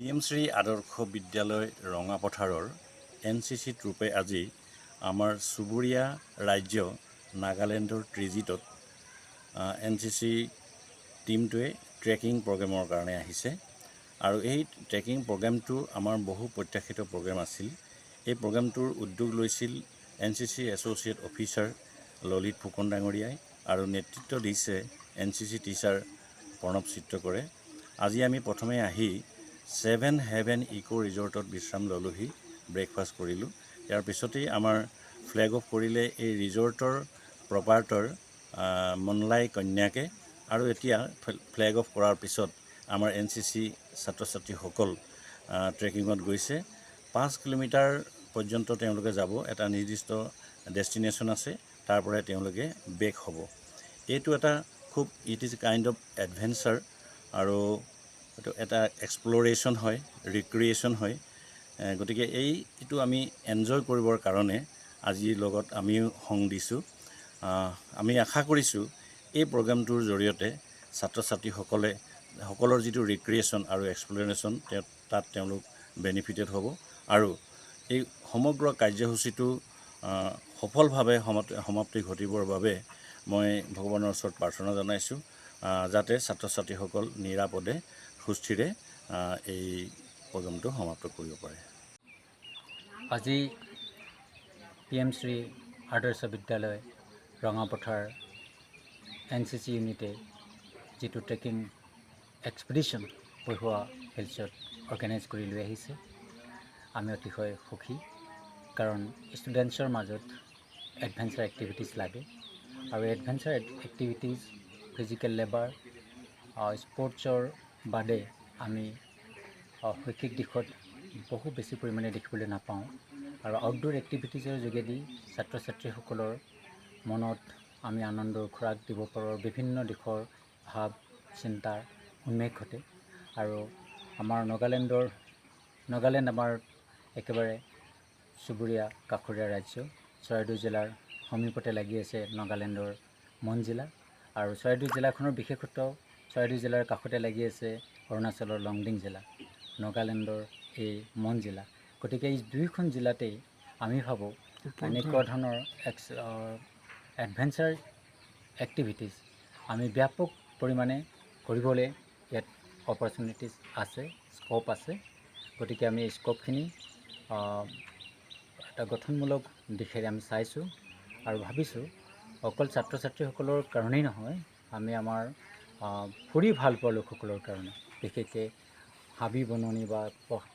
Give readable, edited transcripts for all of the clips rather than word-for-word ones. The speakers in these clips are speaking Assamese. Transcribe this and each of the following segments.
PM শ্ৰী আদৰ্শ বিদ্যালয় ৰঙাপথাৰৰ NCC ট্ৰুপে আজি আমাৰ চুবুৰীয়া ৰাজ্য নাগালেণ্ডৰ ট্ৰিজিটত NCC টিমটোৱে ট্ৰেকিং প্ৰগ্ৰেমৰ কাৰণে আহিছে আৰু এই ট্ৰেকিং প্ৰগ্ৰেমটো আমাৰ বহু প্ৰত্যাশিত প্ৰগ্ৰেম আছিল। এই প্ৰগ্ৰেমটোৰ উদ্যোগ লৈছিল NCC associate officer Lalit Phukan ডাঙৰীয়াই আৰু নেতৃত্ব দিছে NCC টিচাৰ প্ৰণৱ চিত্ৰকৰে। আজি আমি প্ৰথমে আহি 7 হেভেন ইকো ৰিজৰ্টত বিশ্ৰাম ললোহি, ব্ৰেকফাষ্ট কৰিলোঁ। ইয়াৰ পিছতেই আমাৰ ফ্লেগ অফ কৰিলে এই ৰিজৰ্টৰ প্ৰপাৰ্টৰ মনলাই কন্যাকে আৰু এতিয়া ফ্লেগ অফ কৰাৰ পিছত আমাৰ NCC ছাত্ৰ ছাত্ৰীসকল ট্ৰেকিঙত গৈছে। 5 কিলোমিটাৰ পৰ্যন্ত তেওঁলোকে যাব, এটা নিৰ্দিষ্ট ডেষ্টিনেশ্যন আছে, তাৰ পৰাই তেওঁলোকে বেক হ'ব। এইটো এটা খুব it is kind of adventure আৰু এইটো এটা এক্সপ্ল'ৰেশ্যন হয়, ৰিক্ৰিয়েশ্যন হয়। গতিকে এইটো আমি এনজয় কৰিবৰ কাৰণে আজিৰ লগত আমিও সংগ দিছোঁ। আমি আশা কৰিছোঁ এই প্ৰগ্ৰেমটোৰ জৰিয়তে ছাত্ৰ ছাত্ৰীসকলে সকলৰ যিটো ৰিক্ৰিয়েশ্যন আৰু এক্সপ্ল'ৰেশ্যন তাত তেওঁলোক বেনিফিটেড হ'ব আৰু এই সমগ্ৰ কাৰ্যসূচীটো সফলভাৱে সমাপ্তি ঘটিবৰ বাবে মই ভগৱানৰ ওচৰত প্ৰাৰ্থনা জনাইছোঁ যাতে ছাত্ৰ ছাত্ৰীসকল নিৰাপদে সুস্থিৰে এই প্ৰগ্ৰেমটো সমাপ্ত কৰিব পাৰে। আজি PM শ্ৰী আদৰ্শ বিদ্যালয় ৰঙাপথাৰ NCC ইউনিটে যিটো ট্ৰেকিং এক্সপিডিশ্যন পঢ়ুৱা হিলছত অৰ্গেনাইজ কৰি লৈ আহিছে, আমি অতিশয় সুখী। কাৰণ ষ্টুডেণ্টছৰ মাজত এডভেঞ্চাৰ এক্টিভিটিছ লাগে আৰু এডভেঞ্চাৰ এক্টিভিটিছ ফিজিকেল লেবাৰ স্পৰ্টছৰ বাদে আমি শৈক্ষিক দিশত বহু বেছি পৰিমাণে দেখিবলৈ নাপাওঁ আৰু আউটডোৰ এক্টিভিটিছৰ যোগেদি ছাত্ৰ ছাত্ৰীসকলৰ মনত আমি আনন্দৰ খোৰাক দিব পাৰোঁ, বিভিন্ন দিশৰ ভাৱ চিন্তাৰ উন্মেষ ঘটে। আৰু আমাৰ নাগালেণ্ড আমাৰ একেবাৰে চুবুৰীয়া কাষৰীয়া ৰাজ্য। চৰাইদেউ জিলাৰ সমীপতে লাগি আছে নাগালেণ্ডৰ মন জিলা আৰু চৰাইদেউ জিলাখনৰ বিশেষত্ব চৰাইদেউ জিলাৰ কাষতে লাগি আছে অৰুণাচলৰ লংডিং জিলা, নাগালেণ্ডৰ এই মন জিলা। গতিকে এই দুয়োখন জিলাতেই আমি ভাবোঁ এনেকুৱা ধৰণৰ এডভেঞ্চাৰ এক্টিভিটিছ আমি ব্যাপক পৰিমাণে কৰিবলৈ ইয়াত অপৰচুনিটিছ আছে, স্ক'প আছে। গতিকে আমি এই স্ক'পখিনি এটা গঠনমূলক দিশেৰে আমি চাইছোঁ আৰু ভাবিছোঁ অকল ছাত্ৰ ছাত্ৰীসকলৰ কাৰণেই নহয়, আমি আমাৰ ফুৰি ভাল পোৱা লোকসকলৰ কাৰণে, বিশেষকৈ হাবি বননি বা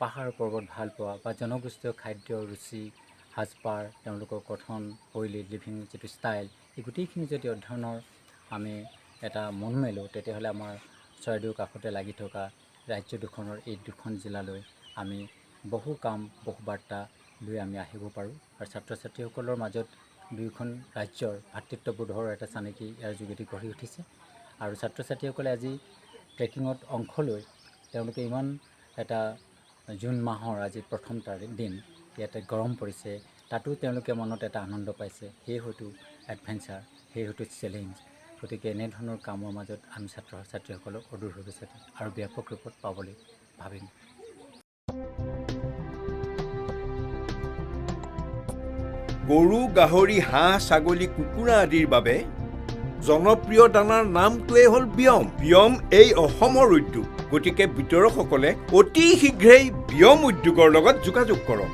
পাহাৰ পৰ্বত ভাল পোৱা বা জনগোষ্ঠীয় খাদ্য ৰুচি সাজপাৰ, তেওঁলোকৰ গঠন শৈলী, লিভিং যিটো ষ্টাইল, এই গোটেইখিনি যদি অধ্যয়নৰ আমি এটা মন মেলোঁ, তেতিয়াহ'লে আমাৰ চৰাইদেউৰ কাষতে লাগি থকা ৰাজ্য দুখনৰ এই দুখন জিলালৈ আমি বহু কাম বহু বাৰ্তা লৈ আমি আহিব পাৰোঁ আৰু ছাত্ৰ ছাত্ৰীসকলৰ মাজত দুয়োখন ৰাজ্যৰ ভাতৃত্ববোধৰ এটা চানেকি ইয়াৰ যোগেদি গঢ়ি উঠিছে। আৰু ছাত্ৰ ছাত্ৰীসকলে আজি ট্ৰেকিঙত অংশ লৈ তেওঁলোকে ইমান এটা জুন মাহৰ আজি প্ৰথম দিন, ইয়াতে গৰম পৰিছে, তাতো তেওঁলোকে মনত এটা আনন্দ পাইছে। সেয়ে হয়তো এডভেঞ্চাৰ, সেয়ে হয়তো চেলেঞ্জ। গতিকে এনেধৰণৰ কামৰ মাজত আমি ছাত্ৰ ছাত্ৰীসকলক অদূৰ ভৱিষ্যতে আৰু ব্যাপক ৰূপত পাবলৈ ভাবিম। গৰু, গাহৰি, হাঁহ, ছাগলী, কুকুৰা আদিৰ বাবে জনপ্ৰিয় দানাৰ নামটোৱেই হ'ল বিয়ম। বিয়ম এই অসমৰ উদ্যোগ। গতিকে বিতৰকসকলে অতি শীঘ্ৰেই বিয়ম উদ্যোগৰ লগত যোগাযোগ কৰক।